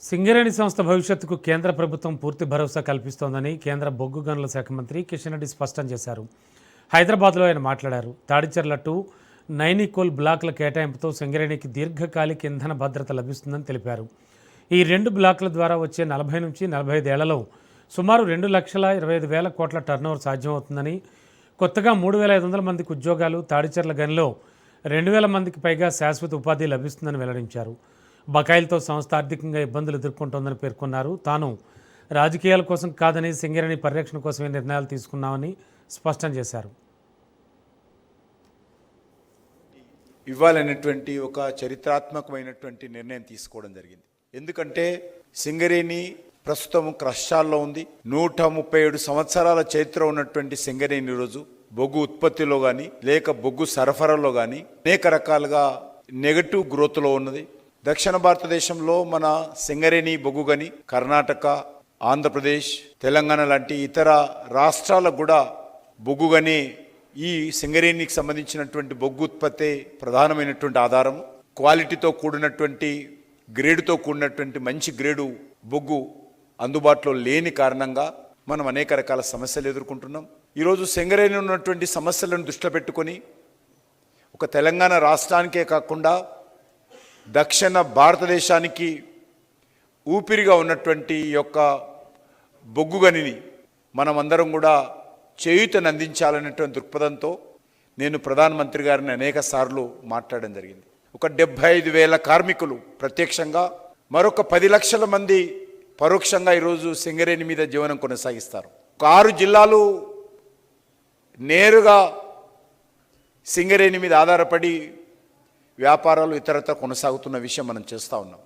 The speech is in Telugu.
సింగరేణి సంస్థ భవిష్యత్తుకు కేంద్ర ప్రభుత్వం పూర్తి భరోసా కల్పిస్తోందని కేంద్ర బొగ్గు గనుల శాఖ మంత్రి కిషన్ రెడ్డి స్పష్టం చేశారు. హైదరాబాద్లో ఆయన మాట్లాడారు. తాడిచెర్ల టు నైనికోల్ బ్లాకుల కేటాయింపుతో సింగరేణికి దీర్ఘకాలిక ఇంధన భద్రత లభిస్తుందని తెలిపారు. ఈ 2 బ్లాకుల ద్వారా వచ్చే 40 నుంచి 45 ఏళ్లలో సుమారు 2,25,000 కోట్ల టర్నోవర్ సాధ్యమవుతుందని, కొత్తగా 3,500 మందికి ఉద్యోగాలు, తాడిచెర్ల గనిలో 2,000 మందికి పైగా శాశ్వత ఉపాధి లభిస్తుందని వెల్లడించారు. బకాయిలతో సంస్థ ఆర్థికంగా ఇబ్బందులు ఎదుర్కొంటోందని పేర్కొన్నారు. తాను రాజకీయాల కోసం కాదని సింగరేణి పరిరక్షణ కోసమే నిర్ణయాలు తీసుకున్నామని స్పష్టం చేశారు. ఇవ్వాలనేటువంటి ఒక చరిత్రాత్మకమైనటువంటి నిర్ణయం తీసుకోవడం జరిగింది. ఎందుకంటే సింగరేణి ప్రస్తుతం కష్టాల్లో ఉంది. 137 సంవత్సరాల చరిత్ర ఉన్నటువంటి సింగరేణి రోజు బొగ్గు ఉత్పత్తిలో కానీ లేక బొగ్గు సరఫరాలో కానీ అనేక రకాలుగా నెగటివ్ గ్రోత్లో ఉన్నది. దక్షిణ భారతదేశంలో మన సింగరేణి బొగ్గు గని కర్ణాటక, ఆంధ్రప్రదేశ్, తెలంగాణ లాంటి ఇతర రాష్ట్రాలకు కూడా బొగ్గు గని ఈ సింగరేణికి సంబంధించినటువంటి బొగ్గు ఉత్పత్తి ప్రధానమైనటువంటి ఆధారం. క్వాలిటీతో కూడినటువంటి గ్రేడుతో కూడినటువంటి మంచి గ్రేడు బొగ్గు అందుబాటులో లేని కారణంగా మనం అనేక రకాల సమస్యలు ఎదుర్కొంటున్నాం. ఈరోజు సింగరేణి ఉన్నటువంటి సమస్యలను దృష్టిలో పెట్టుకొని ఒక తెలంగాణ రాష్ట్రానికే కాకుండా దక్షిణ భారతదేశానికి ఊపిరిగా ఉన్నటువంటి యొక్క బొగ్గు గనిని మనమందరం కూడా చేయూతను అందించాలనేటువంటి దృక్పథంతో నేను ప్రధానమంత్రి గారిని అనేక సార్లు మాట్లాడడం జరిగింది. ఒక 75,000 కార్మికులు ప్రత్యక్షంగా, మరొక 10 లక్షల మంది పరోక్షంగా ఈరోజు సింగరేణి మీద జీవనం కొనసాగిస్తారు. ఒక 6 జిల్లాలు నేరుగా సింగరేణి మీద ఆధారపడి వ్యాపారాలు ఇతరత్ర కొనసాగుతున్న విషయం మనం చేస్తూ ఉన్నాం.